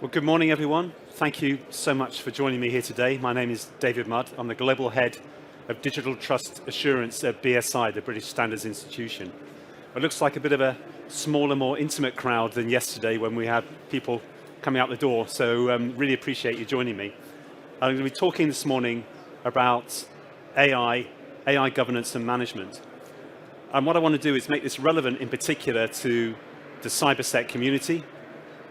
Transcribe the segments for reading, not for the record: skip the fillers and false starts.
Well, good morning, everyone. Thank you so much for joining me here today. My name is David Mudd. I'm the Global Head of Digital Trust Assurance at BSI, the British Standards Institution. It looks like a bit of a smaller, more intimate crowd than yesterday when we had people coming out the door, so really appreciate you joining me. I'm going to be talking this morning about AI governance and management. And what I want to do is make this relevant in particular to the cybersec community,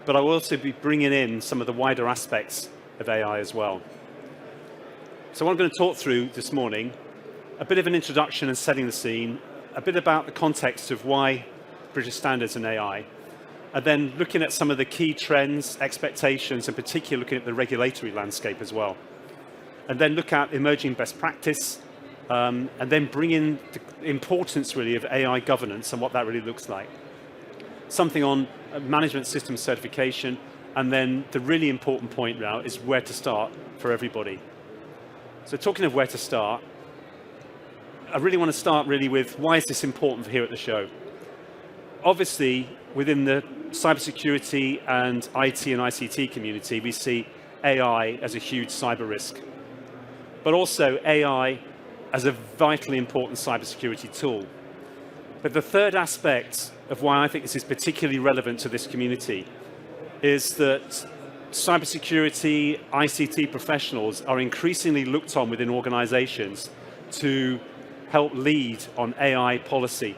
but I will also be bringing in some of the wider aspects of AI as well. So what I'm going to talk through this morning, a bit of an introduction and setting the scene, a bit about the context of why British Standards and AI, and then looking at some of the key trends, expectations, and particularly looking at the regulatory landscape as well. And then look at emerging best practice, and then bring in the importance really of AI governance and what that really looks like. Something on management system certification, and then the really important point now is where to start for everybody. So talking of where to start, I really want to start really with why is this important here at the show? Obviously, within the cybersecurity and IT and ICT community, we see AI as a huge cyber risk, but also AI as a vitally important cybersecurity tool. But the third aspect of why I think this is particularly relevant to this community is that cybersecurity, ICT professionals are increasingly looked on within organizations to help lead on AI policy.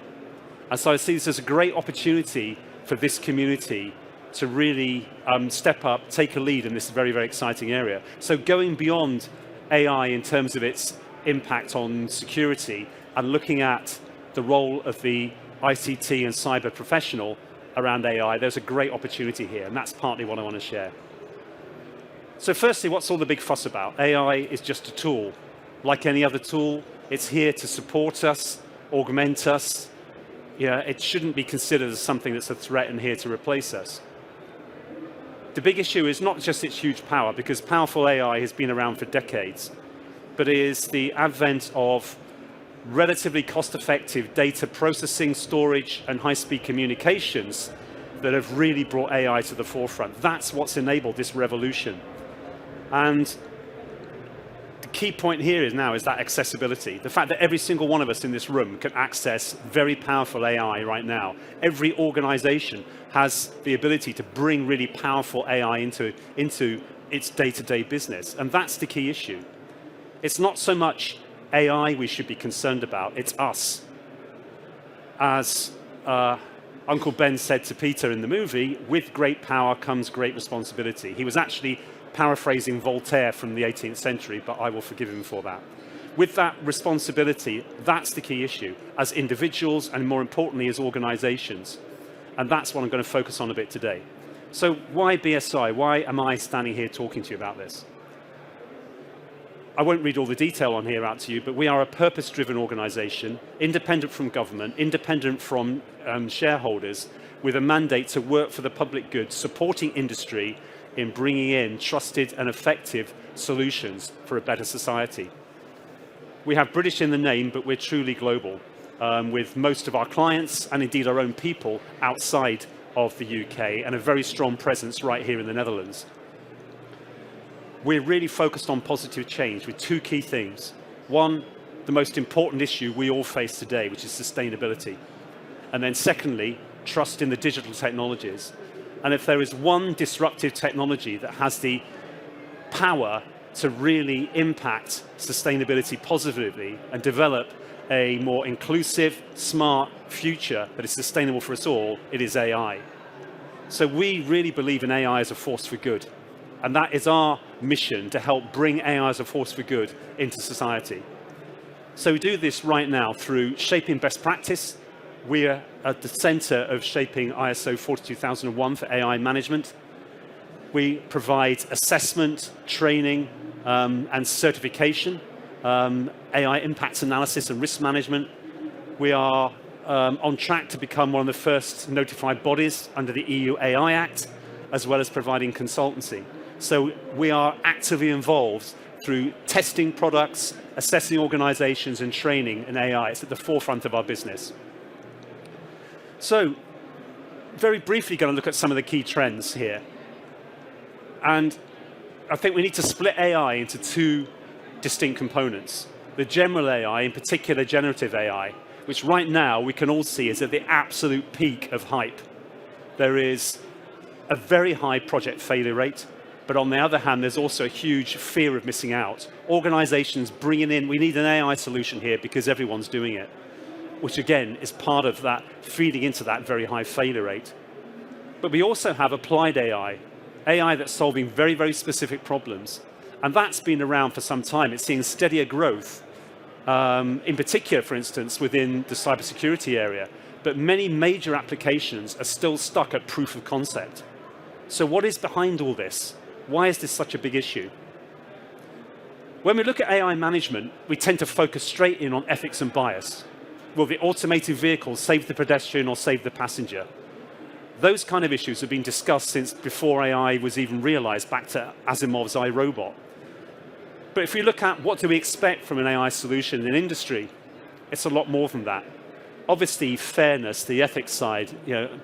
And so I see this as a great opportunity for this community to really step up, take a lead in this very, very exciting area. So going beyond AI in terms of its impact on security and looking at the role of the ICT and cyber professional around AI, there's a great opportunity here, and that's partly what I want to share. So firstly, what's all the big fuss about? AI is just a tool. Like any other tool, it's here to support us, augment us. Yeah, it shouldn't be considered as something that's a threat and here to replace us. The big issue is not just its huge power, because powerful AI has been around for decades, but it is the advent of relatively cost-effective data processing, storage, and high-speed communications that have really brought AI to the forefront. That's what's enabled this revolution. And the key point here is that accessibility. The fact that every single one of us in this room can access very powerful AI right now. Every organization has the ability to bring really powerful AI into its day-to-day business. And that's the key issue. It's not so much AI we should be concerned about, it's us. As Uncle Ben said to Peter in the movie, with great power comes great responsibility. He was actually paraphrasing Voltaire from the 18th century, but I will forgive him for that. With that responsibility, that's the key issue, as individuals and more importantly as organizations. And that's what I'm going to focus on a bit today. So why BSI? Why am I standing here talking to you about this? I won't read all the detail on here out to you, but we are a purpose-driven organization, independent from government, independent from shareholders, with a mandate to work for the public good, supporting industry in bringing in trusted and effective solutions for a better society. We have British in the name, but we're truly global, with most of our clients and indeed our own people outside of the UK, and a very strong presence right here in the Netherlands. We're really focused on positive change with two key themes. One, the most important issue we all face today, which is sustainability. And then secondly, trust in the digital technologies. And if there is one disruptive technology that has the power to really impact sustainability positively and develop a more inclusive, smart future that is sustainable for us all, it is AI. So we really believe in AI as a force for good. And that is our mission, to help bring AI as a force for good into society. So we do this right now through shaping best practice. We are at the center of shaping ISO 42001 for AI management. We provide assessment, training, and certification, AI impact analysis and risk management. We are on track to become one of the first notified bodies under the EU AI Act, as well as providing consultancy. So we are actively involved through testing products, assessing organizations, and training in AI. It's at the forefront of our business. So very briefly going to look at some of the key trends here. And I think we need to split AI into two distinct components. The general AI, in particular generative AI, which right now we can all see is at the absolute peak of hype. There is a very high project failure rate, but on the other hand, there's also a huge fear of missing out. Organizations bringing in, we need an AI solution here because everyone's doing it, which again is part of that feeding into that very high failure rate. But we also have applied AI, AI that's solving very, very specific problems. And that's been around for some time. It's seeing steadier growth, in particular, for instance, within the cybersecurity area. But many major applications are still stuck at proof of concept. So what is behind all this? Why is this such a big issue? When we look at AI management, we tend to focus straight in on ethics and bias. Will the automated vehicle save the pedestrian or save the passenger? Those kind of issues have been discussed since before AI was even realized, back to Asimov's iRobot. But if we look at what do we expect from an AI solution in industry, it's a lot more than that. Obviously, fairness, the ethics side,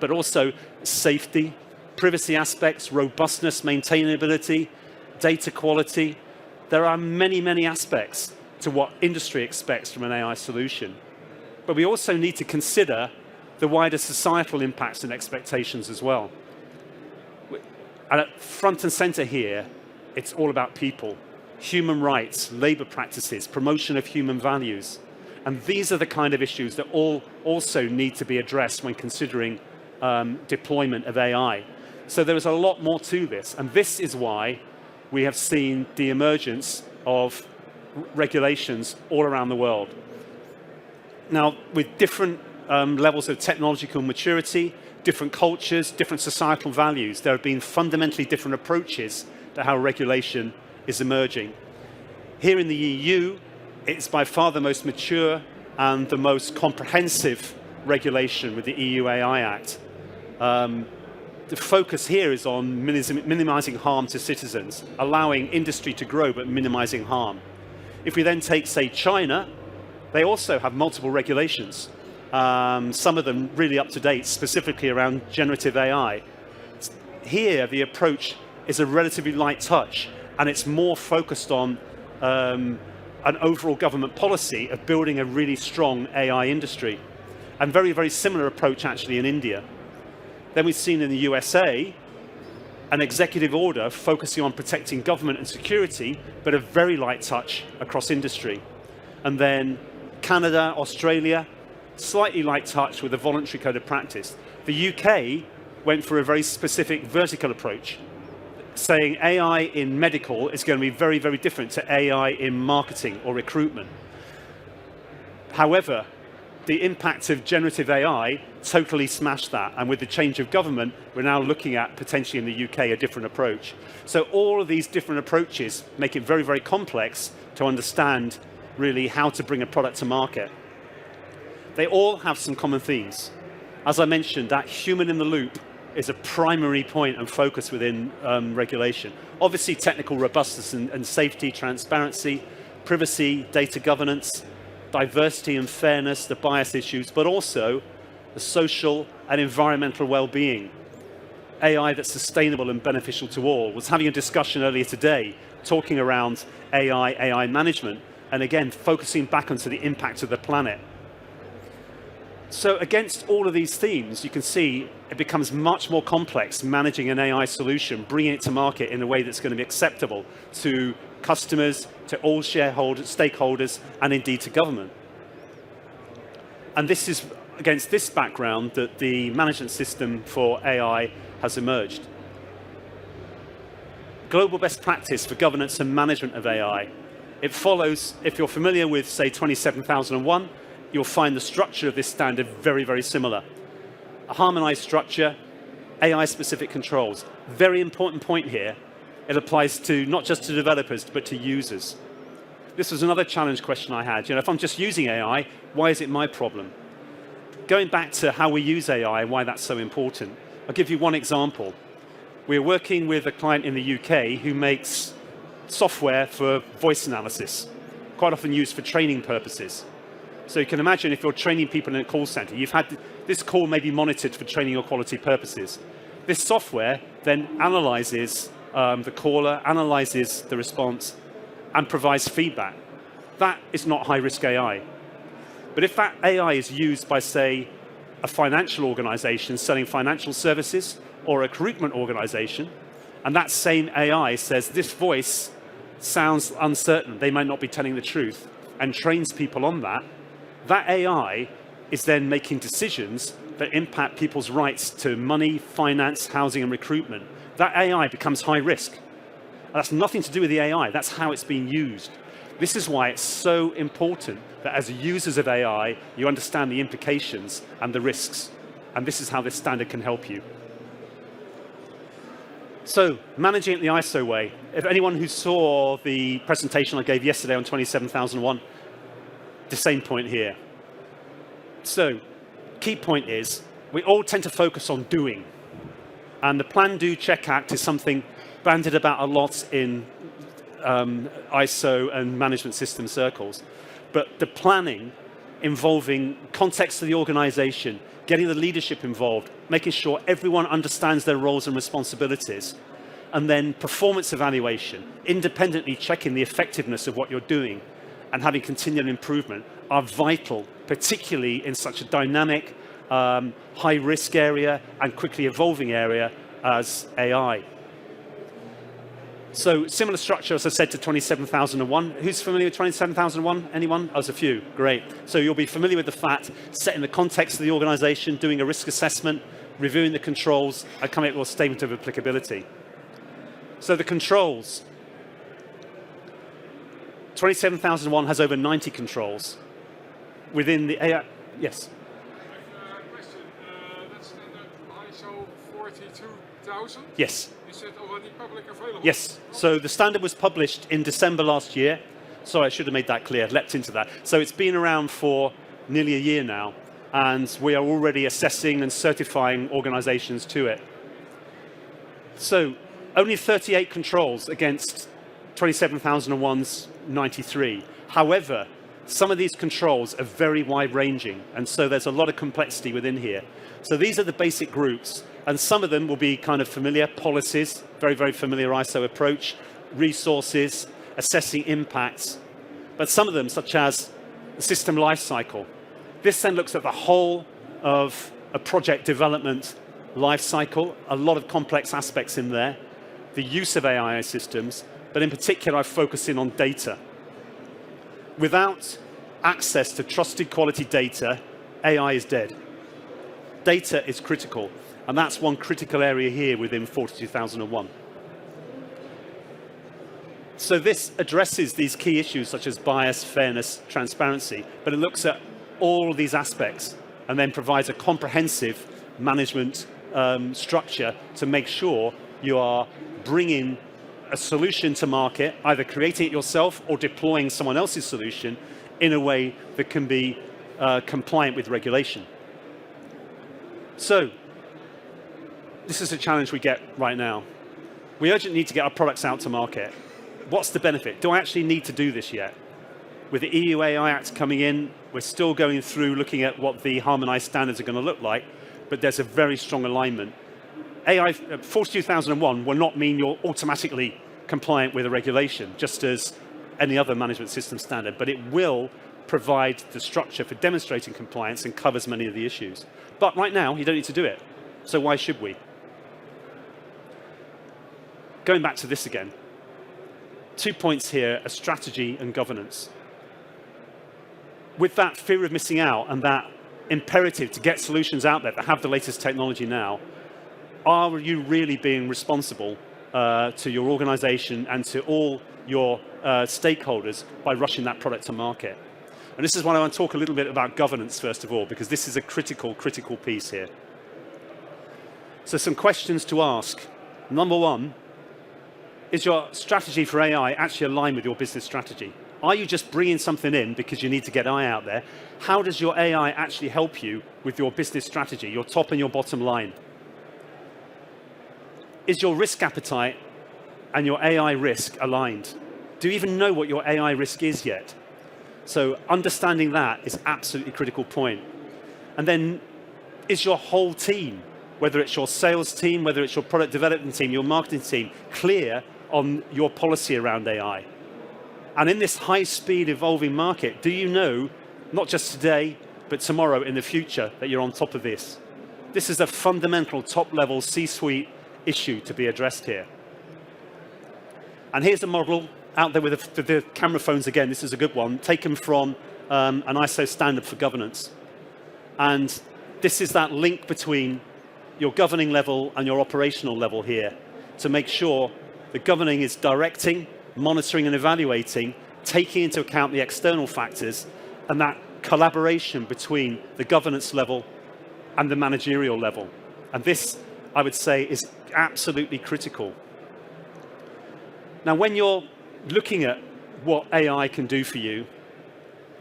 but also safety, privacy aspects, robustness, maintainability, data quality. There are many, many aspects to what industry expects from an AI solution. But we also need to consider the wider societal impacts and expectations as well. And at front and center here, it's all about people, human rights, labor practices, promotion of human values. And these are the kind of issues that all also need to be addressed when considering deployment of AI. So there is a lot more to this. And this is why we have seen the emergence of regulations all around the world. Now, with different levels of technological maturity, different cultures, different societal values, there have been fundamentally different approaches to how regulation is emerging. Here in the EU, it's by far the most mature and the most comprehensive regulation with the EU AI Act. The focus here is on minimizing harm to citizens, allowing industry to grow but minimizing harm. If we then take, say, China, they also have multiple regulations. Some of them really up to date, specifically around generative AI. Here, the approach is a relatively light touch, and it's more focused on an overall government policy of building a really strong AI industry. And very, very similar approach actually in India. Then we've seen in the USA an executive order focusing on protecting government and security, but a very light touch across industry. And then Canada, Australia, slightly light touch with a voluntary code of practice. The UK went for a very specific vertical approach, saying AI in medical is going to be very, very different to AI in marketing or recruitment. However, the impact of generative AI totally smashed that. And with the change of government, we're now looking at potentially in the UK a different approach. So all of these different approaches make it very, very complex to understand really how to bring a product to market. They all have some common themes. As I mentioned, that human in the loop is a primary point and focus within regulation. Obviously, technical robustness and safety, transparency, privacy, data governance, diversity and fairness, the bias issues, but also the social and environmental well-being. AI that's sustainable and beneficial to all. I was having a discussion earlier today talking around AI management, and again, focusing back onto the impact of the planet. So against all of these themes, you can see it becomes much more complex managing an AI solution, bringing it to market in a way that's going to be acceptable to customers, to all shareholders, stakeholders, and indeed to government. And this is against this background that the management system for AI has emerged. Global best practice for governance and management of AI. It follows, if you're familiar with, say, 27001, you'll find the structure of this standard very, very similar. A harmonized structure, AI-specific controls. Very important point here. It applies to not just to developers, but to users. This was another challenge question I had. If I'm just using AI, why is it my problem? Going back to how we use AI and why that's so important, I'll give you one example. We're working with a client in the UK who makes software for voice analysis, quite often used for training purposes. So you can imagine if you're training people in a call center, you've had this call may be monitored for training or quality purposes. This software then analyzes the caller, analyzes the response, and provides feedback. That is not high-risk AI. But if that AI is used by, say, a financial organization selling financial services or a recruitment organization, and that same AI says this voice sounds uncertain, they might not be telling the truth, and trains people on that, that AI is then making decisions that impact people's rights to money, finance, housing, and recruitment. That AI becomes high risk. That's nothing to do with the AI, that's how it's being used. This is why it's so important that as users of AI, you understand the implications and the risks. And this is how this standard can help you. So, managing it the ISO way. If anyone who saw the presentation I gave yesterday on 27001, the same point here. So, key point is, we all tend to focus on doing. And the Plan, Do, Check, Act is something bandied about a lot in ISO and management system circles. But the planning involving context of the organization, getting the leadership involved, making sure everyone understands their roles and responsibilities, and then performance evaluation, independently checking the effectiveness of what you're doing, and having continual improvement are vital, particularly in such a dynamic, high-risk area and quickly evolving area as AI. So similar structure, as I said, to 27001. Who's familiar with 27001? Anyone? Oh, there's a few. Great. So you'll be familiar with the fact, setting the context of the organization, doing a risk assessment, reviewing the controls, and coming up with a statement of applicability. So the controls. 27001 has over 90 controls within the AI. Yes? Question. That's standard ISO 42000? Yes. Is it already public available? Yes. So the standard was published in December last year. Sorry, I should have made that clear, leapt into that. So it's been around for nearly a year now, and we are already assessing and certifying organizations to it. So only 38 controls against 27001's 93. However, some of these controls are very wide-ranging, and so there's a lot of complexity within here. So these are the basic groups, and some of them will be kind of familiar. Policies, very, very familiar ISO approach, resources, assessing impacts. But some of them, such as the system lifecycle. This then looks at the whole of a project development lifecycle, a lot of complex aspects in there, the use of AI systems, but in particular, I focus in on data. Without access to trusted quality data, AI is dead. Data is critical, and that's one critical area here within 42001. So this addresses these key issues such as bias, fairness, transparency, but it looks at all of these aspects and then provides a comprehensive management structure to make sure you are bringing a solution to market, either creating it yourself or deploying someone else's solution in a way that can be compliant with regulation. So, this is a challenge we get right now. We urgently need to get our products out to market. What's the benefit? Do I actually need to do this yet? With the EU AI Act coming in, we're still going through looking at what the harmonized standards are going to look like, but there's a very strong alignment. AI 42001 will not mean you're automatically compliant with a regulation, just as any other management system standard, but it will provide the structure for demonstrating compliance and covers many of the issues. But right now, you don't need to do it. So why should we? Going back to this again. 2 points here, a strategy and governance. With that fear of missing out and that imperative to get solutions out there that have the latest technology now, are you really being responsible to your organization and to all your stakeholders by rushing that product to market? And this is why I want to talk a little bit about governance first of all, because this is a critical piece here. So some questions to ask. Number one, is your strategy for AI actually aligned with your business strategy? Are you just bringing something in because you need to get AI out there? How does your AI actually help you with your business strategy, your top and your bottom line? Is your risk appetite and your AI risk aligned? Do you even know what your AI risk is yet? So understanding that is absolutely critical point. And then, is your whole team whether it's your sales team, whether it's your product development team, your marketing team, clear on your policy around AI. And in this high-speed evolving market, do you know, not just today, but tomorrow in the future, that you're on top of this? This is a fundamental top-level C-suite issue to be addressed here. And here's a model out there with the camera phones again. This is a good one, taken from an ISO standard for governance. And this is that link between your governing level and your operational level here to make sure the governing is directing, monitoring and evaluating, taking into account the external factors, and that collaboration between the governance level and the managerial level. And this, I would say, is absolutely critical. Now, when you're looking at what AI can do for you,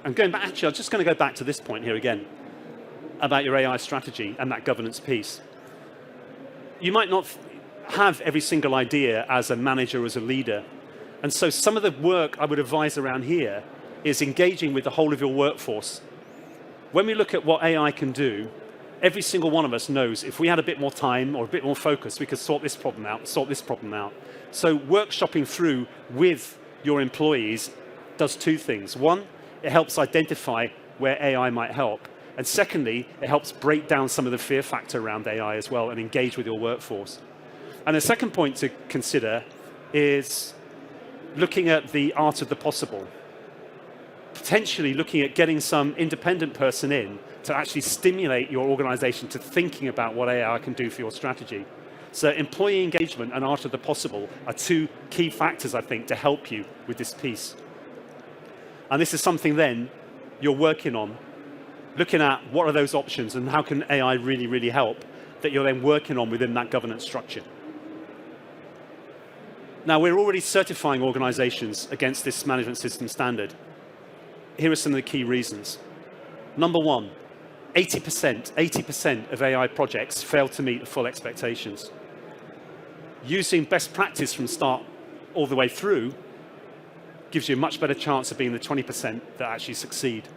and going back, actually, I'm just going to go back to this point here again, about your AI strategy and that governance piece. You might not have every single idea as a manager, as a leader. And so some of the work I would advise around here is engaging with the whole of your workforce. When we look at what AI can do, every single one of us knows if we had a bit more time or a bit more focus, we could sort this problem out, sort this problem out. So workshopping through with your employees does two things. One, it helps identify where AI might help. And secondly, it helps break down some of the fear factor around AI as well and engage with your workforce. And the second point to consider is looking at the art of the possible. Potentially looking at getting some independent person in to actually stimulate your organization to thinking about what AI can do for your strategy. So employee engagement and art of the possible are two key factors, I think, to help you with this piece. And this is something then you're working on, looking at what are those options and how can AI really, really help, that you're then working on within that governance structure. Now, we're already certifying organizations against this management system standard. Here are some of the key reasons. Number one, 80% of AI projects fail to meet the full expectations. Using best practice from start all the way through gives you a much better chance of being the 20% that actually succeed.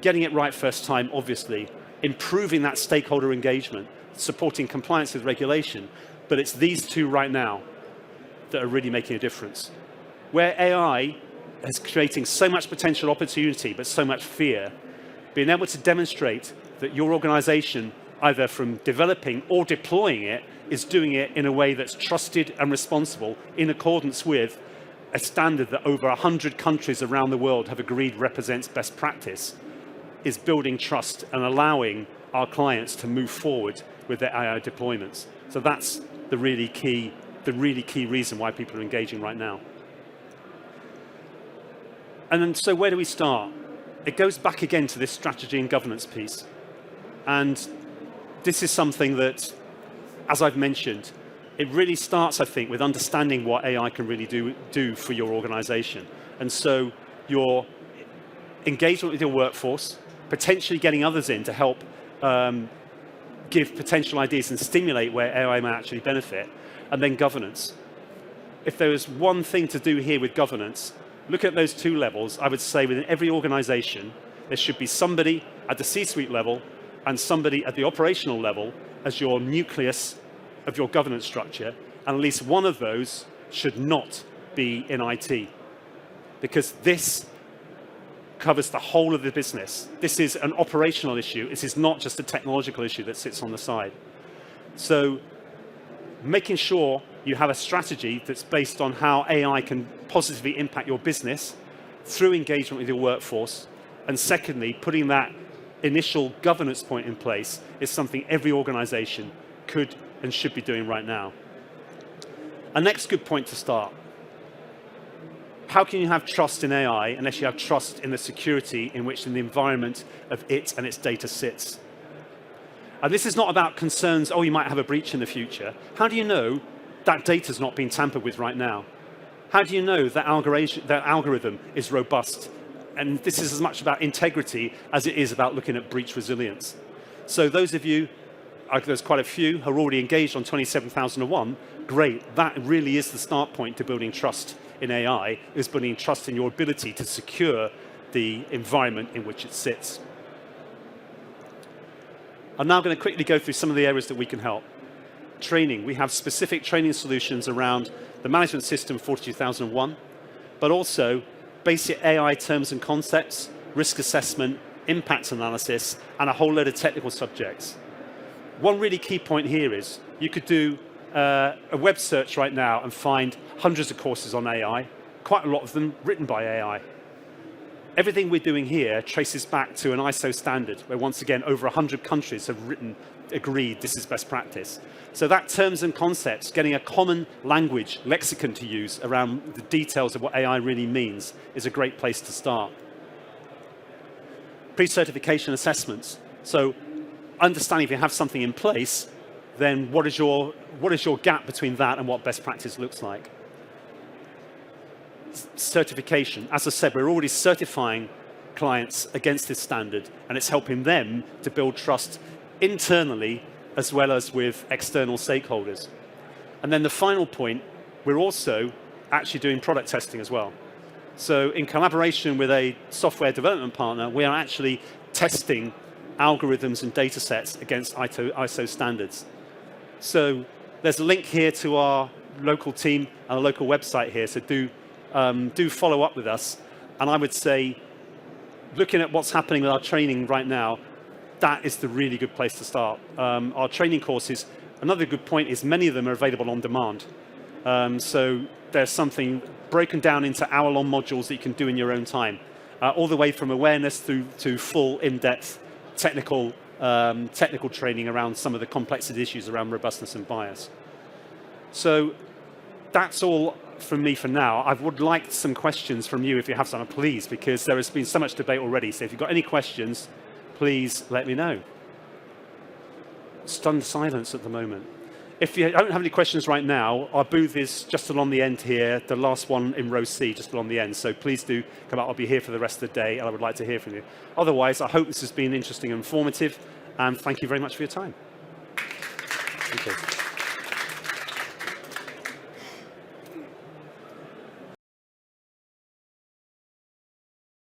Getting it right first time, obviously, improving that stakeholder engagement, supporting compliance with regulation, but it's these two right now that are really making a difference. Where AI is creating so much potential opportunity, but so much fear, being able to demonstrate that your organization, either from developing or deploying it, is doing it in a way that's trusted and responsible in accordance with a standard that over 100 countries around the world have agreed represents best practice, is building trust and allowing our clients to move forward with their AI deployments. So that's the really key reason why people are engaging right now. And then, so where do we start? It goes back again to this strategy and governance piece. And this is something that, as I've mentioned, it really starts, I think, with understanding what AI can really do for your organization. And so your engagement with your workforce, potentially getting others in to help give potential ideas and stimulate where AI may actually benefit, and then governance. If there was one thing to do here with governance, look at those two levels. I would say within every organization, there should be somebody at the C-suite level and somebody at the operational level as your nucleus of your governance structure, and at least one of those should not be in IT, because this covers the whole of the business. This is an operational issue. This is not just a technological issue that sits on the side. So making sure you have a strategy that's based on how AI can positively impact your business through engagement with your workforce, and secondly, putting that initial governance point in place is something every organization could and should be doing right now. A next good point to start. How can you have trust in AI unless you have trust in the security in which the environment of it and its data sits? And this is not about concerns, oh, you might have a breach in the future. How do you know that data's not being tampered with right now? How do you know that algorithm is robust? And this is as much about integrity as it is about looking at breach resilience. So those of you, there's quite a few who are already engaged on 27001, great. That really is the start point to building trust in AI, is building trust in your ability to secure the environment in which it sits. I'm now going to quickly go through some of the areas that we can help. Training. We have specific training solutions around the management system 42001, but also basic AI terms and concepts, risk assessment, impact analysis, and a whole load of technical subjects. One really key point here is you could do a web search right now and find hundreds of courses on AI, quite a lot of them written by AI. Everything we're doing here traces back to an ISO standard, where once again, over 100 countries have agreed this is best practice. So that terms and concepts, getting a common language, lexicon to use around the details of what AI really means is a great place to start. Pre-certification assessments. So understanding if you have something in place, then what is your gap between that and what best practice looks like? Certification. As I said, we're already certifying clients against this standard, and it's helping them to build trust internally as well as with external stakeholders. And then the final point, we're also actually doing product testing as well. So in collaboration with a software development partner, we are actually testing algorithms and data sets against ISO standards. So there's a link here to our local team and a local website here, so do follow up with us. And I would say, looking at what's happening with our training right now, that is the really good place to start. Our training courses, another good point is many of them are available on demand. So there's something broken down into hour-long modules that you can do in your own time, all the way from awareness through to full in-depth technical training around some of the complexity issues around robustness and bias. So that's all from me for now. I would like some questions from you if you have some, please, because there has been so much debate already. So if you've got any questions, please let me know. Stunned silence at the moment. If you don't have any questions right now, our booth is just along the end here, the last one in row C, just along the end. So please do come out. I'll be here for the rest of the day, and I would like to hear from you. Otherwise, I hope this has been interesting and informative, and thank you very much for your time. Thank you.